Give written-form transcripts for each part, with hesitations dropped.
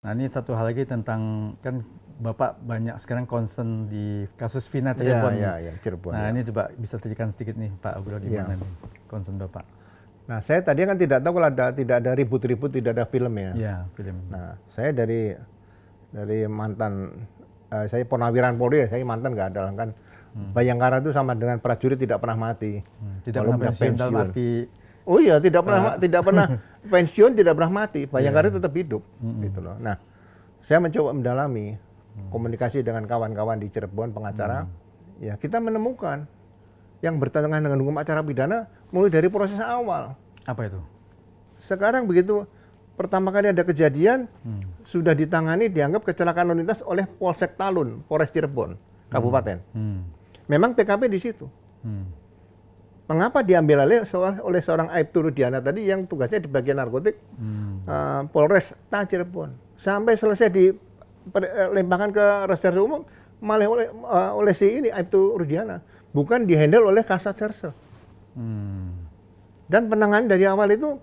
Nah ini satu hal lagi tentang, kan Bapak banyak sekarang concern di kasus Vina Cirebon. Iya, Cirebon. Nah Ya. ini coba bisa ceritakan sedikit nih Pak Obro, gimana nih concern Bapak? Nah, saya tadi kan tidak tahu kalau tidak ada ribut-ribut, tidak ada film ya. Iya, film. Nah, saya dari mantan, saya Purnawiran Polri, saya mantan nggak ada kan. Bayangkara itu sama dengan prajurit tidak pernah mati. Tidak pernah pensiun dalam arti. Oh iya, tidak pernah pensiun, tidak pernah mati. Bayangkara tetap hidup, gitu loh. Nah, saya mencoba mendalami komunikasi dengan kawan-kawan di Cirebon, pengacara. Ya, kita menemukan yang bertentangan dengan hukum acara pidana mulai dari proses awal. Apa itu? Sekarang begitu pertama kali ada kejadian, sudah ditangani, dianggap kecelakaan lalu lintas oleh Polsek Talun, Polres Cirebon, Kabupaten. Memang TKP di situ. Mengapa diambil alih oleh seorang Aibtu Rudiana tadi yang tugasnya di bagian narkotik Polres Cirebon. Sampai selesai dilempangkan ke reserse umum malah oleh si ini Aibtu Rudiana, bukan dihandle oleh Kasat Serse. Dan penanganan dari awal itu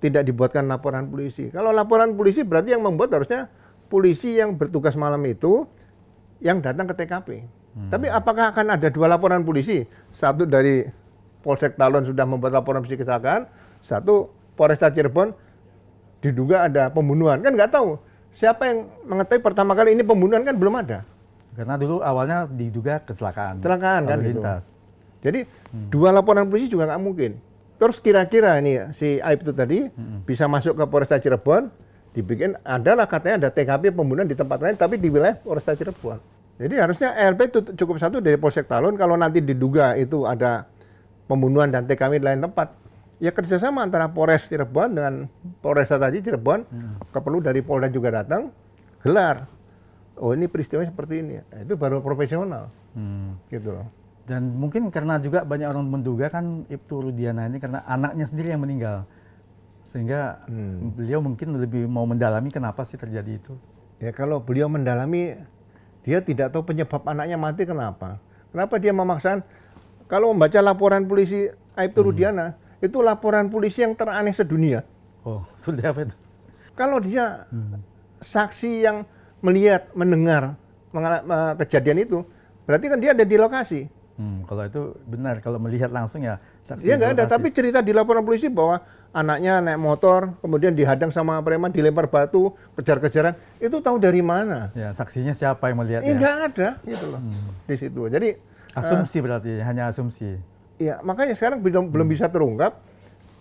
tidak dibuatkan laporan polisi. Kalau laporan polisi berarti yang membuat harusnya polisi yang bertugas malam itu yang datang ke TKP. Tapi apakah akan ada dua laporan polisi? Satu dari Polsek Talun sudah membuat laporan polisi kecelakaan, satu Polresta Cirebon diduga ada pembunuhan. Kan nggak tahu siapa yang mengetahui pertama kali ini pembunuhan, kan belum ada. Karena dulu awalnya diduga kecelakaan. Kecelakaan kan lalu gitu. lintas. Jadi dua laporan polisi juga nggak mungkin. Terus kira-kira ini si Aib itu tadi bisa masuk ke Polresta Cirebon, dibikin adalah katanya ada TKP pembunuhan di tempat lain tapi di wilayah Polresta Cirebon. Jadi harusnya LP itu cukup satu dari Polsek Talun, kalau nanti diduga itu ada pembunuhan dan TKP di lain tempat, ya kerjasama antara Polres Cirebon dengan Polresta tadi Cirebon, perlu dari Polda juga datang, gelar. Oh ini peristiwa seperti ini, nah, itu baru profesional, gitu loh. Dan mungkin karena juga banyak orang menduga kan Ibtu Rudiana ini karena anaknya sendiri yang meninggal, sehingga beliau mungkin lebih mau mendalami kenapa sih terjadi itu. Ya kalau beliau mendalami, dia tidak tahu penyebab anaknya mati kenapa. Kenapa dia memaksakan? Kalau membaca laporan polisi Aibtu Rudiana, itu laporan polisi yang teraneh sedunia. Oh, sudah apa itu? Kalau dia saksi yang melihat, mendengar kejadian itu, berarti kan dia ada di lokasi. Kalau itu benar, kalau melihat langsung ya saksi. Dia nggak ada, tapi cerita di laporan polisi bahwa anaknya naik motor, kemudian dihadang sama preman, dilempar batu, kejar-kejaran. Itu tahu dari mana? Ya, saksinya siapa yang melihat? Nggak ada, gitu loh, di situ. Jadi asumsi berarti, hanya asumsi. Ya, makanya sekarang belum bisa terungkap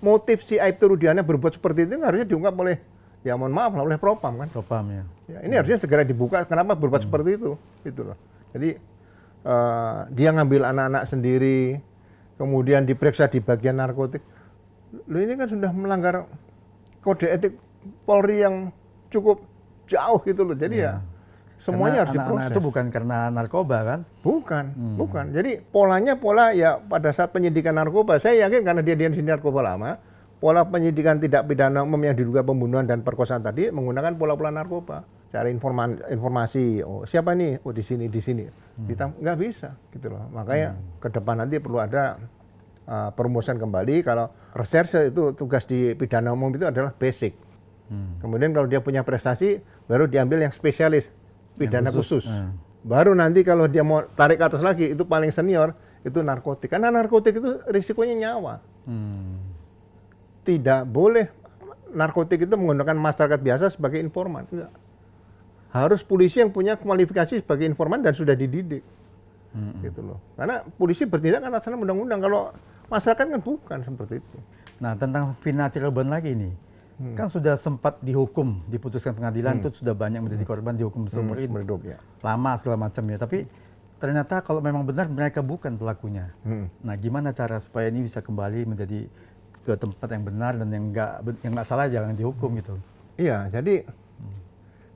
motif si Aibtu Rudiana berbuat seperti itu, harusnya diungkap oleh, ya mohon maaf lah, oleh Propam kan. Propam ya. Ya, ini harusnya segera dibuka kenapa berbuat seperti itu, gitu loh. Jadi dia ngambil anak-anak sendiri, kemudian diperiksa di bagian narkotik. Loh ini kan sudah melanggar kode etik Polri yang cukup jauh gitu loh. Jadi ya semuanya harus diproses. Anak-anak itu bukan karena narkoba kan? Bukan. Jadi polanya pola ya pada saat penyidikan narkoba, saya yakin karena dia di narkoba lama, pola penyidikan tidak pidana umum yang diduga pembunuhan dan perkosaan tadi menggunakan pola-pola narkoba. Cari informasi, oh siapa nih? Oh di sini. Nggak bisa gitu loh. Makanya ke depan nanti perlu ada perumusan kembali kalau reserse itu tugas di pidana umum itu adalah basic. Kemudian kalau dia punya prestasi baru diambil yang spesialis pidana khusus. Baru nanti kalau dia mau tarik ke atas lagi itu paling senior itu narkotik. Karena narkotik itu risikonya nyawa. Tidak boleh narkotik itu menggunakan masyarakat biasa sebagai informan. Enggak. Harus polisi yang punya kualifikasi sebagai informan dan sudah dididik. Gitu loh. Karena polisi bertindak kan atas undang-undang, kalau masyarakat kan bukan seperti itu. Nah, tentang Vina Cirebon lagi nih. Kan sudah sempat dihukum, diputuskan pengadilan, itu sudah banyak menjadi korban, dihukum seumur hidup. Ya. Lama segala macam ya, tapi ternyata kalau memang benar mereka bukan pelakunya. Nah, gimana cara supaya ini bisa kembali menjadi ke tempat yang benar dan yang nggak salah jangan dihukum gitu. Iya, jadi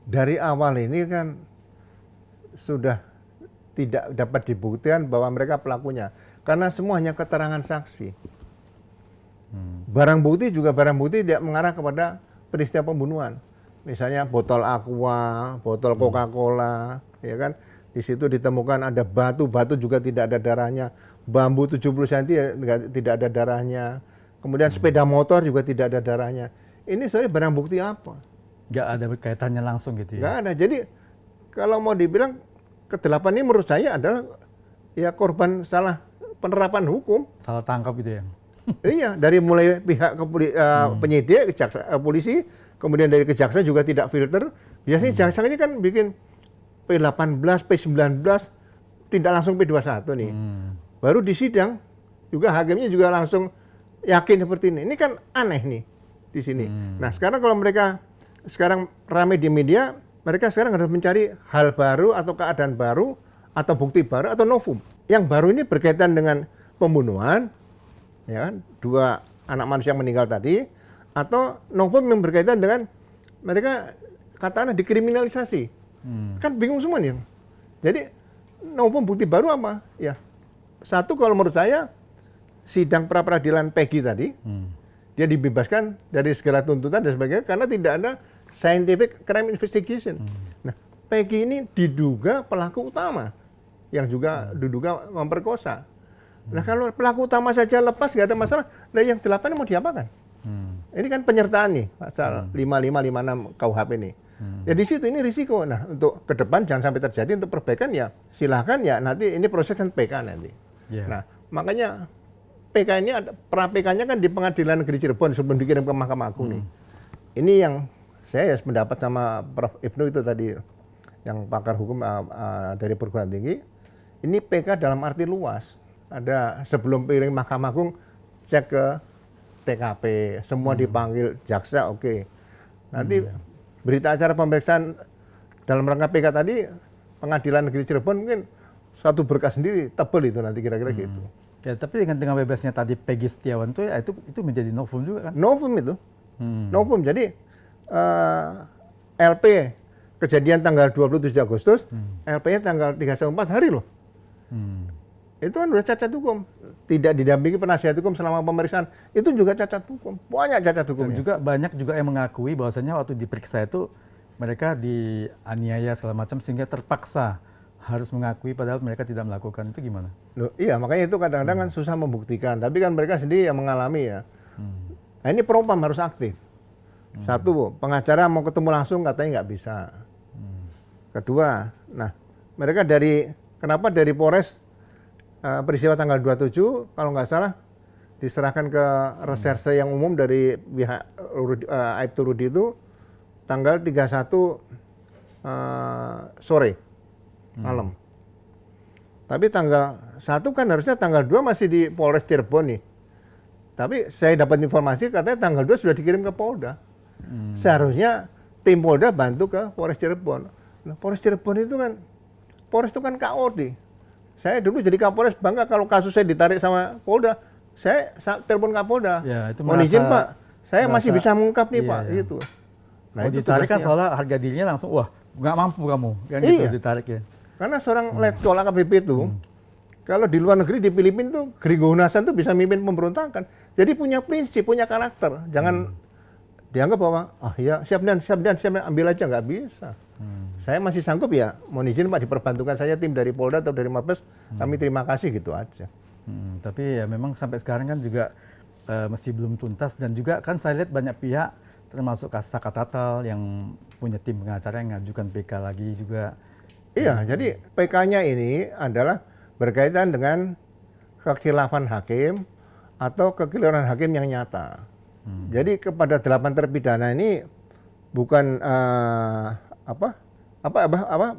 dari awal ini kan sudah tidak dapat dibuktikan bahwa mereka pelakunya. Karena semuanya keterangan saksi. Barang bukti tidak mengarah kepada peristiwa pembunuhan. Misalnya botol Aqua, botol Coca-Cola, ya kan? Di situ ditemukan ada batu juga tidak ada darahnya. Bambu 70 cm tidak ada darahnya. Kemudian sepeda motor juga tidak ada darahnya. Ini sebenarnya barang bukti apa? Nggak ada kaitannya langsung gitu ya. Nggak ada. Jadi kalau mau dibilang ke-8 ini menurut saya adalah ya korban salah penerapan hukum. Salah tangkap gitu ya. Iya, dari mulai pihak penyidik, polisi, kemudian dari kejaksaan juga tidak filter. Biasanya jaksa ini kan bikin P18, P19, tidak langsung P21 nih. Baru di sidang juga hakimnya juga langsung yakin seperti ini. Ini kan aneh nih di sini. Nah, sekarang kalau mereka sekarang ramai di media, mereka sekarang harus mencari hal baru atau keadaan baru atau bukti baru atau novum. Yang baru ini berkaitan dengan pembunuhan, ya kan, 2 anak manusia yang meninggal tadi, atau novum yang berkaitan dengan mereka katakanlah dikriminalisasi. Kan bingung semua nih. Jadi novum bukti baru apa? Ya, satu kalau menurut saya sidang pra peradilan Peggy tadi, dia dibebaskan dari segala tuntutan dan sebagainya karena tidak ada scientific crime investigation. Nah, Peggy ini diduga pelaku utama yang juga diduga memperkosa. Nah, kalau pelaku utama saja lepas nggak ada masalah, nah yang 8 mau diapakan? Ini kan penyertaan nih, pasal 5556 KUHP ini. Ya di situ ini risiko. Nah, untuk ke depan jangan sampai terjadi, untuk perbaikan ya silahkan ya, nanti ini proses kan PK nanti. Nah, makanya PK ini ada, pra PK-nya kan di Pengadilan Negeri Cirebon sebelum dikirim ke Mahkamah Agung nih. Ini yang saya ya pendapat sama Prof. Ibnu itu tadi, yang pakar hukum dari perguruan tinggi. Ini PK dalam arti luas. Ada sebelum piring Mahkamah Agung, cek ke TKP, semua dipanggil jaksa, oke. Nanti berita acara pemeriksaan dalam rangka PK tadi, Pengadilan Negeri Cirebon mungkin satu berkas sendiri, tebel itu nanti kira-kira gitu. Ya, tapi dengan bebasnya tadi Peggy Setiawan itu menjadi novum juga kan? Novum itu. Novum. Jadi LP kejadian tanggal 27 Agustus, LP-nya tanggal 34 hari loh. Itu kan udah cacat hukum. Tidak didampingi penasihat hukum selama pemeriksaan. Itu juga cacat hukum. Banyak cacat hukumnya. Dan juga banyak juga yang mengakui bahwasanya waktu diperiksa itu mereka dianiaya segala macam sehingga terpaksa harus mengakui padahal mereka tidak melakukan. Itu gimana? Loh, iya, makanya itu kadang-kadang kan susah membuktikan. Tapi kan mereka sendiri yang mengalami ya. Nah, ini propam harus aktif. Satu, pengacara mau ketemu langsung katanya nggak bisa. Kedua, nah mereka kenapa dari Polres peristiwa tanggal 27 kalau nggak salah diserahkan ke reserse yang umum dari pihak Aibtu Rudi itu tanggal 31 sore malam. Tapi tanggal 1 kan harusnya tanggal 2 masih di Polres Cirebon nih. Tapi saya dapat informasi katanya tanggal 2 sudah dikirim ke Polda. Seharusnya tim Polda bantu ke Polres Cirebon. Nah, Polres Cirebon itu kan, Polres itu kan KOD. Saya dulu jadi Kapolres bangga kalau kasus saya ditarik sama Polda, saya telepon Kapolda. Ya, itu mohon izin Pak, saya masih bisa mengungkap nih Pak, gitu. Nah, itu ditarik kan soalnya harga dirinya langsung, wah nggak mampu kamu, kan gitu ditarik ya. Karena seorang letkol AKBP itu, kalau di luar negeri di Filipina tuh, Gringo Hunasan tuh bisa mimpin pemberontakan. Jadi punya prinsip, punya karakter. Jangan dianggap bahwa, ya siap dan ambil aja, nggak bisa. Saya masih sanggup ya, mohon izin Pak diperbantukan saya tim dari Polda atau dari Mabes, kami terima kasih gitu aja. Tapi ya memang sampai sekarang kan juga masih belum tuntas dan juga kan saya lihat banyak pihak termasuk Saka Tatal yang punya tim pengacara yang ngajukan PK lagi juga. Iya, jadi PK-nya ini adalah berkaitan dengan kekhilafan hakim atau kekeliruan hakim yang nyata. Jadi kepada 8 terpidana ini bukan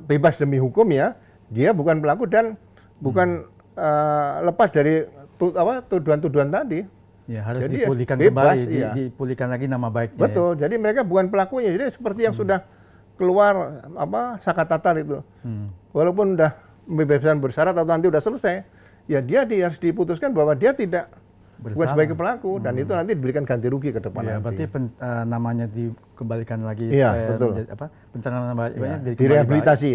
bebas demi hukum ya, dia bukan pelaku dan bukan lepas dari tuduhan-tuduhan tadi. Ya, harus jadi dipulihkan bebas, kembali, iya. Dipulihkan lagi nama baiknya. Betul, ya. Jadi mereka bukan pelakunya. Jadi seperti yang sudah keluar Saka Tatal itu. Walaupun udah pembebasan bersyarat atau nanti udah selesai, ya dia harus diputuskan bahwa dia tidak bukan sebagai pelaku dan itu nanti diberikan ganti rugi ke depan ya, nanti. Berarti namanya dikembalikan lagi iya, supaya betul. pencernaan nama baiknya direhabilitasi.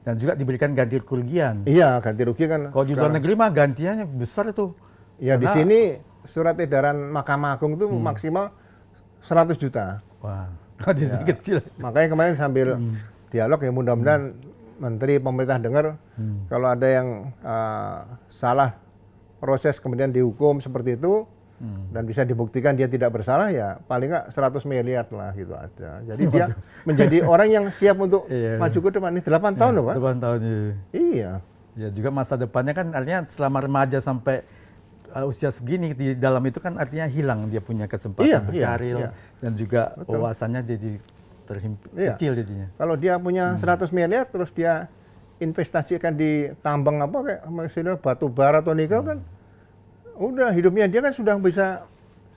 Dan juga diberikan ganti kerugian. Iya, ganti rugi kan. Kalau di luar negeri mah gantiannya besar itu. Ya di sini surat edaran Mahkamah Agung itu maksimal 100 juta. Wah, kalau di sini kecil. Makanya kemarin sambil dialog ya mudah-mudahan Menteri Pemerintah dengar kalau ada yang salah proses kemudian dihukum seperti itu, dan bisa dibuktikan dia tidak bersalah, ya paling nggak 100 miliar lah gitu aja. Jadi dia menjadi orang yang siap untuk maju ke depan. Ini 8 tahun loh Pak. 8 tahun, Iya. Ya juga masa depannya kan artinya selama remaja sampai usia segini di dalam itu kan artinya hilang dia punya kesempatan berkarir dan juga wawasannya jadi kecil jadinya. Kalau dia punya 100 miliar terus dia investasikan di tambang apa kayak misalnya batu bara atau nikel kan udah hidupnya dia kan sudah bisa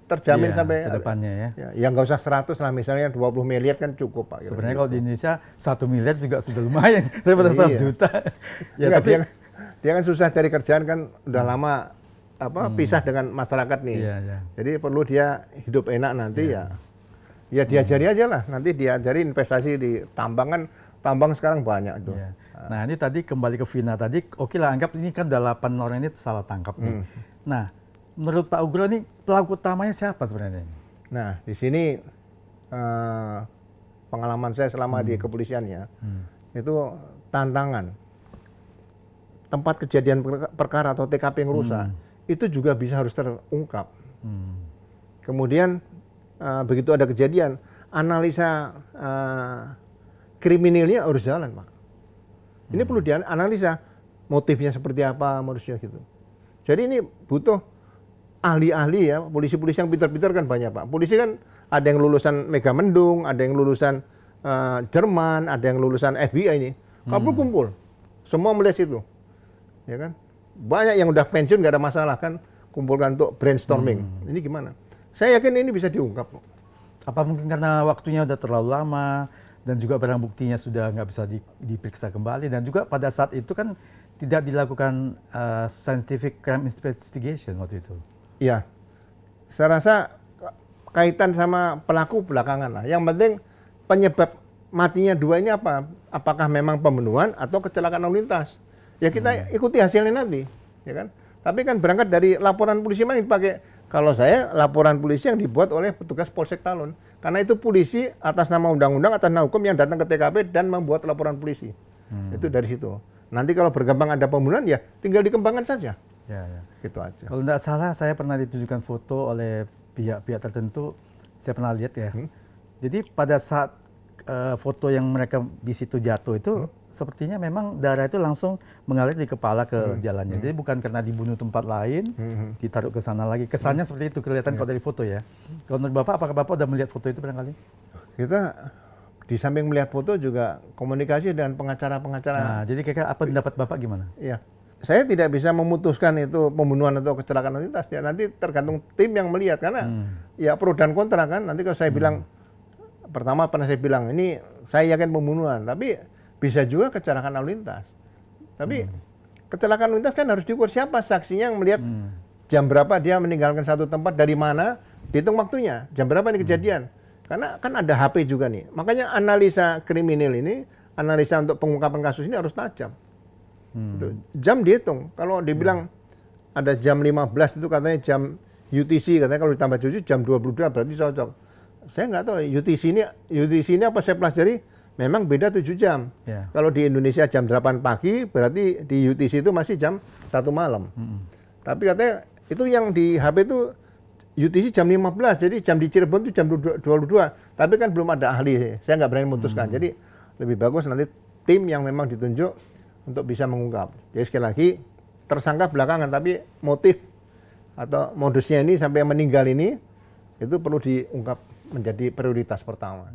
terjamin sampai ke depannya ya. Ya nggak usah 100 lah, misalnya 20 miliar kan cukup Pak. Sebenarnya kalau di Indonesia 1 miliar juga sudah lumayan daripada 100 juta. Ya tapi dia kan susah cari kerjaan kan udah lama pisah dengan masyarakat nih. Jadi perlu dia hidup enak nanti ya diajari aja lah, nanti diajari investasi di tambang kan, tambang sekarang banyak itu. Nah ini tadi kembali ke Vina tadi, oke lah anggap ini kan 8 orang ini salah tangkap nih. Nah menurut Pak Ugro nih pelaku utamanya siapa sebenarnya? Nah di sini pengalaman saya selama di kepolisiannya itu tantangan tempat kejadian perkara atau TKP yang rusak itu juga bisa harus terungkap. Kemudian begitu ada kejadian, analisa kriminalnya harus jalan Pak. Ini perlu dianalisa motifnya seperti apa modusnya gitu. Jadi ini butuh ahli-ahli ya, polisi-polisi yang pintar-pintar kan banyak Pak. Polisi kan ada yang lulusan Megamendung, ada yang lulusan Jerman, ada yang lulusan FBI ini. Kumpul, semua melihat situ, ya kan. Banyak yang udah pensiun nggak ada masalah kan, kumpulkan untuk brainstorming. Ini gimana? Saya yakin ini bisa diungkap. Apa mungkin karena waktunya udah terlalu lama dan juga barang buktinya sudah nggak bisa diperiksa kembali dan juga pada saat itu kan tidak dilakukan scientific crime investigation waktu itu. Iya, saya rasa kaitan sama pelaku belakangan lah. Yang penting penyebab matinya dua ini apa? Apakah memang pembunuhan atau kecelakaan lalu lintas? Ya kita ikuti hasilnya nanti, ya kan? Tapi kan berangkat dari laporan polisi mana dipakai? Kalau saya laporan polisi yang dibuat oleh petugas Polsek Talun, karena itu polisi atas nama undang-undang, atas nama hukum yang datang ke TKP dan membuat laporan polisi. Itu dari situ. Nanti kalau berkembang ada pembunuhan ya tinggal dikembangkan saja. Gitu aja. Kalau tidak salah saya pernah ditunjukkan foto oleh pihak-pihak tertentu, saya pernah lihat ya. Jadi pada saat foto yang mereka di situ jatuh itu sepertinya memang darah itu langsung mengalir di kepala ke jalannya. Jadi bukan karena dibunuh tempat lain, ditaruh ke sana lagi. Kesannya seperti itu kelihatan kalau dari foto ya. Kalau menurut Bapak, apakah Bapak sudah melihat foto itu barangkali? Kita di samping melihat foto juga komunikasi dengan pengacara-pengacara. Nah, jadi kira-kira apa pendapat Bapak gimana? Iya. Saya tidak bisa memutuskan itu pembunuhan atau kecelakaan lalu lintas. Ya, nanti tergantung tim yang melihat karena ya pro dan kontra kan. Nanti kalau saya bilang pertama pernah saya bilang ini saya yakin pembunuhan, tapi bisa juga kecelakaan lalu lintas. Tapi kecelakaan lalu lintas kan harus diukur siapa saksinya yang melihat jam berapa dia meninggalkan satu tempat, dari mana, dihitung waktunya, jam berapa ini kejadian. Karena kan ada HP juga nih. Makanya analisa kriminal ini, analisa untuk pengungkapan kasus ini harus tajam. Jam dihitung. Kalau dibilang ada jam 15 itu katanya jam UTC, katanya kalau ditambah 7 jam 22 berarti cocok. Saya nggak tahu UTC ini apa saya pelajari memang beda 7 jam. Kalau di Indonesia jam 8 pagi berarti di UTC itu masih jam 1 malam. Tapi katanya itu yang di HP itu UTC jam 15, jadi jam di Cirebon itu jam 22. Tapi kan belum ada ahli, saya nggak berani memutuskan. Jadi lebih bagus nanti tim yang memang ditunjuk untuk bisa mengungkap. Jadi sekali lagi tersangka belakangan, tapi motif atau modusnya ini sampai meninggal ini itu perlu diungkap menjadi prioritas pertama.